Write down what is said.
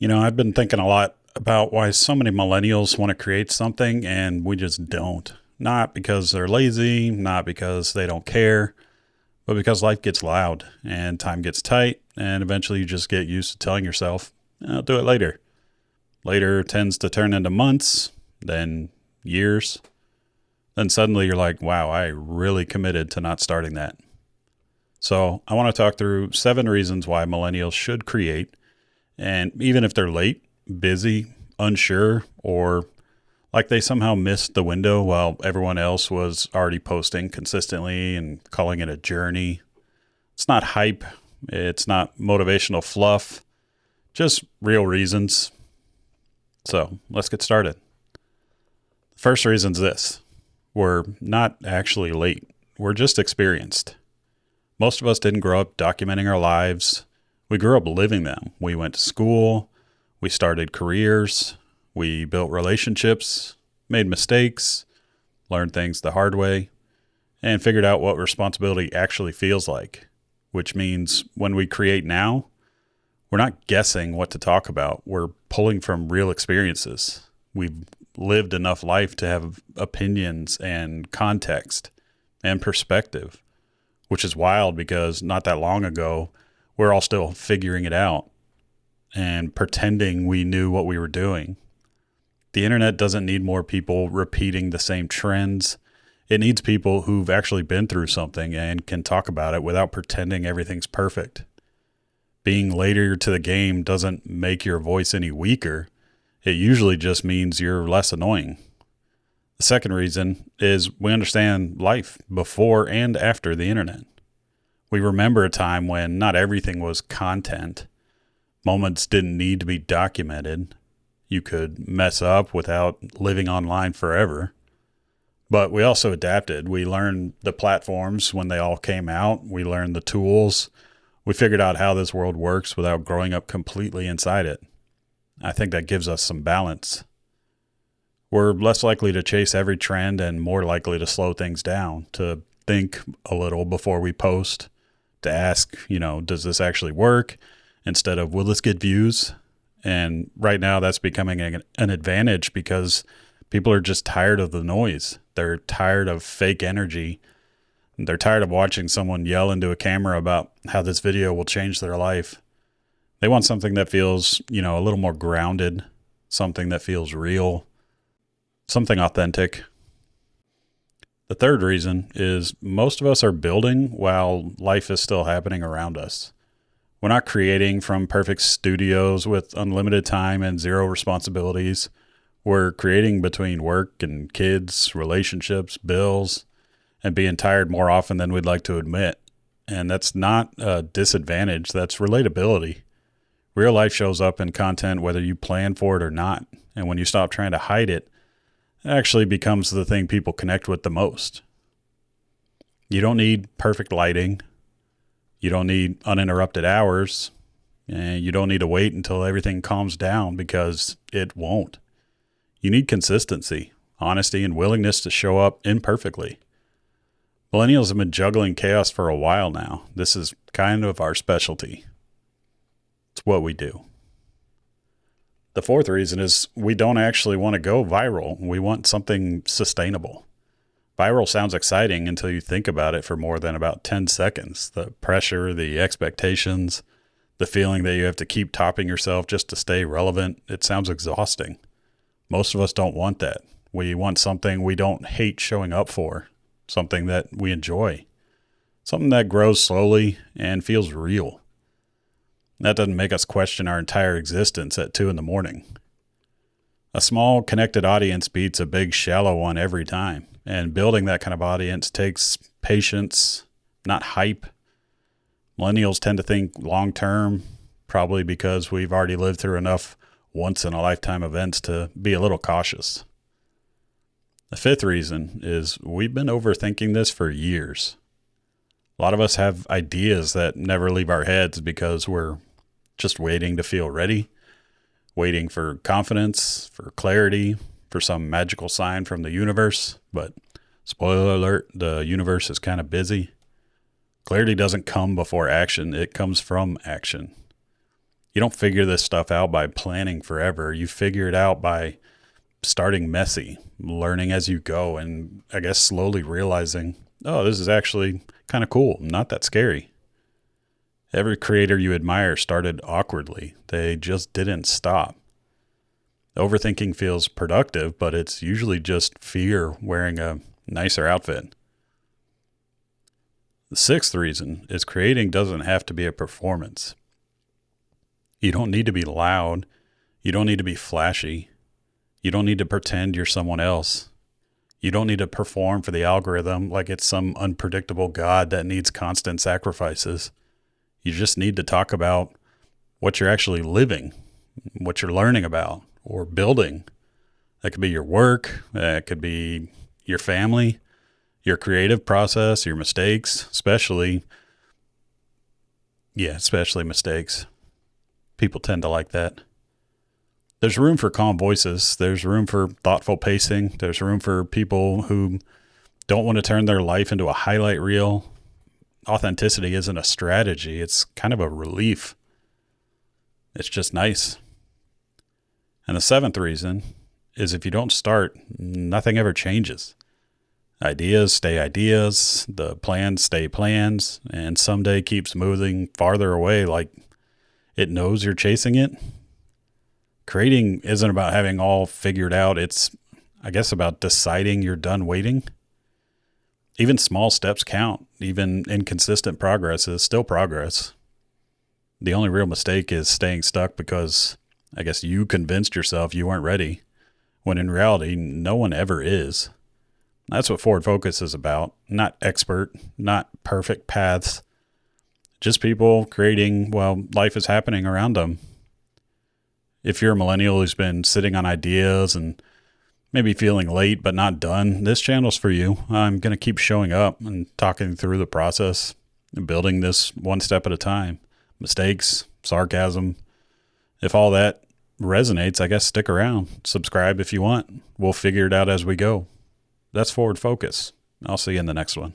I've been thinking a lot about why so many millennials want to create something and we just don't. Not because they're lazy, not because they don't care, but because life gets loud and time gets tight, and eventually you just get used to telling yourself, I'll do it later. Later tends to turn into months, then years. Then suddenly you're like, wow, I really committed to not starting that. So I want to talk through 7 reasons why millennials should create. And even if they're late, busy, unsure, or like they somehow missed the window while everyone else was already posting consistently and calling it a journey. It's not hype. It's not motivational fluff, just real reasons. So let's get started. The first reason is this: we're not actually late. We're just experienced. Most of us didn't grow up documenting our lives. We grew up living them. We went to school. We started careers. We built relationships, made mistakes, learned things the hard way, and figured out what responsibility actually feels like, which means when we create now, we're not guessing what to talk about. We're pulling from real experiences. We've lived enough life to have opinions and context and perspective, which is wild because not that long ago, we're all still figuring it out and pretending we knew what we were doing. The internet doesn't need more people repeating the same trends. It needs people who've actually been through something and can talk about it without pretending everything's perfect. Being later to the game doesn't make your voice any weaker. It usually just means you're less annoying. The second reason is we understand life before and after the internet. We remember a time when not everything was content. Moments didn't need to be documented. You could mess up without living online forever. But we also adapted. We learned the platforms when they all came out. We learned the tools. We figured out how this world works without growing up completely inside it. I think that gives us some balance. We're less likely to chase every trend and more likely to slow things down, to think a little before we post, to ask, does this actually work? Instead of, will this get views? And right now that's becoming an advantage because people are just tired of the noise. They're tired of fake energy. They're tired of watching someone yell into a camera about how this video will change their life. They want something that feels, a little more grounded, something that feels real, something authentic. The third reason is most of us are building while life is still happening around us. We're not creating from perfect studios with unlimited time and zero responsibilities. We're creating between work and kids, relationships, bills, and being tired more often than we'd like to admit. And that's not a disadvantage, that's relatability. Real life shows up in content whether you plan for it or not. And when you stop trying to hide it, it actually becomes the thing people connect with the most. You don't need perfect lighting. You don't need uninterrupted hours. And you don't need to wait until everything calms down because it won't. You need consistency, honesty, and willingness to show up imperfectly. Millennials have been juggling chaos for a while now. This is kind of our specialty. It's what we do. The fourth reason is we don't actually want to go viral. We want something sustainable. Viral sounds exciting until you think about it for more than about 10 seconds. The pressure, the expectations, the feeling that you have to keep topping yourself just to stay relevant. It sounds exhausting. Most of us don't want that. We want something we don't hate showing up for, something that we enjoy, something that grows slowly and feels real. That doesn't make us question our entire existence at 2 a.m. A small connected audience beats a big shallow one every time. And building that kind of audience takes patience, not hype. Millennials tend to think long term, probably because we've already lived through enough once in a lifetime events to be a little cautious. The fifth reason is we've been overthinking this for years. A lot of us have ideas that never leave our heads because we're just waiting to feel ready, waiting for confidence, for clarity, for some magical sign from the universe. But spoiler alert, the universe is kind of busy. Clarity doesn't come before action. It comes from action. You don't figure this stuff out by planning forever. You figure it out by starting messy, learning as you go, and I guess slowly realizing, oh, this is actually kind of cool, not that scary. Every creator you admire started awkwardly. They just didn't stop. Overthinking feels productive, but it's usually just fear wearing a nicer outfit. The sixth reason is creating doesn't have to be a performance. You don't need to be loud. You don't need to be flashy. You don't need to pretend you're someone else. You don't need to perform for the algorithm like it's some unpredictable god that needs constant sacrifices. You just need to talk about what you're actually living, what you're learning about or building. That could be your work. That could be your family, your creative process, your mistakes, especially mistakes. People tend to like that. There's room for calm voices. There's room for thoughtful pacing. There's room for people who don't want to turn their life into a highlight reel. Authenticity isn't a strategy. It's kind of a relief. It's just nice. And the seventh reason is if you don't start, nothing ever changes. Ideas stay ideas. The plans stay plans. And someday keeps moving farther away like it knows you're chasing it. Creating isn't about having all figured out. It's, I guess, about deciding you're done waiting. Even small steps count. Even inconsistent progress is still progress. The only real mistake is staying stuck because I guess you convinced yourself you weren't ready, when in reality, no one ever is. That's what Forward Focus is about. Not expert, not perfect paths. Just people creating, well, life is happening around them. If you're a millennial who's been sitting on ideas and maybe feeling late but not done, this channel's for you. I'm going to keep showing up and talking through the process and building this one step at a time. Mistakes, sarcasm. If all that resonates, I guess stick around. Subscribe if you want. We'll figure it out as we go. That's Forward Focus. I'll see you in the next one.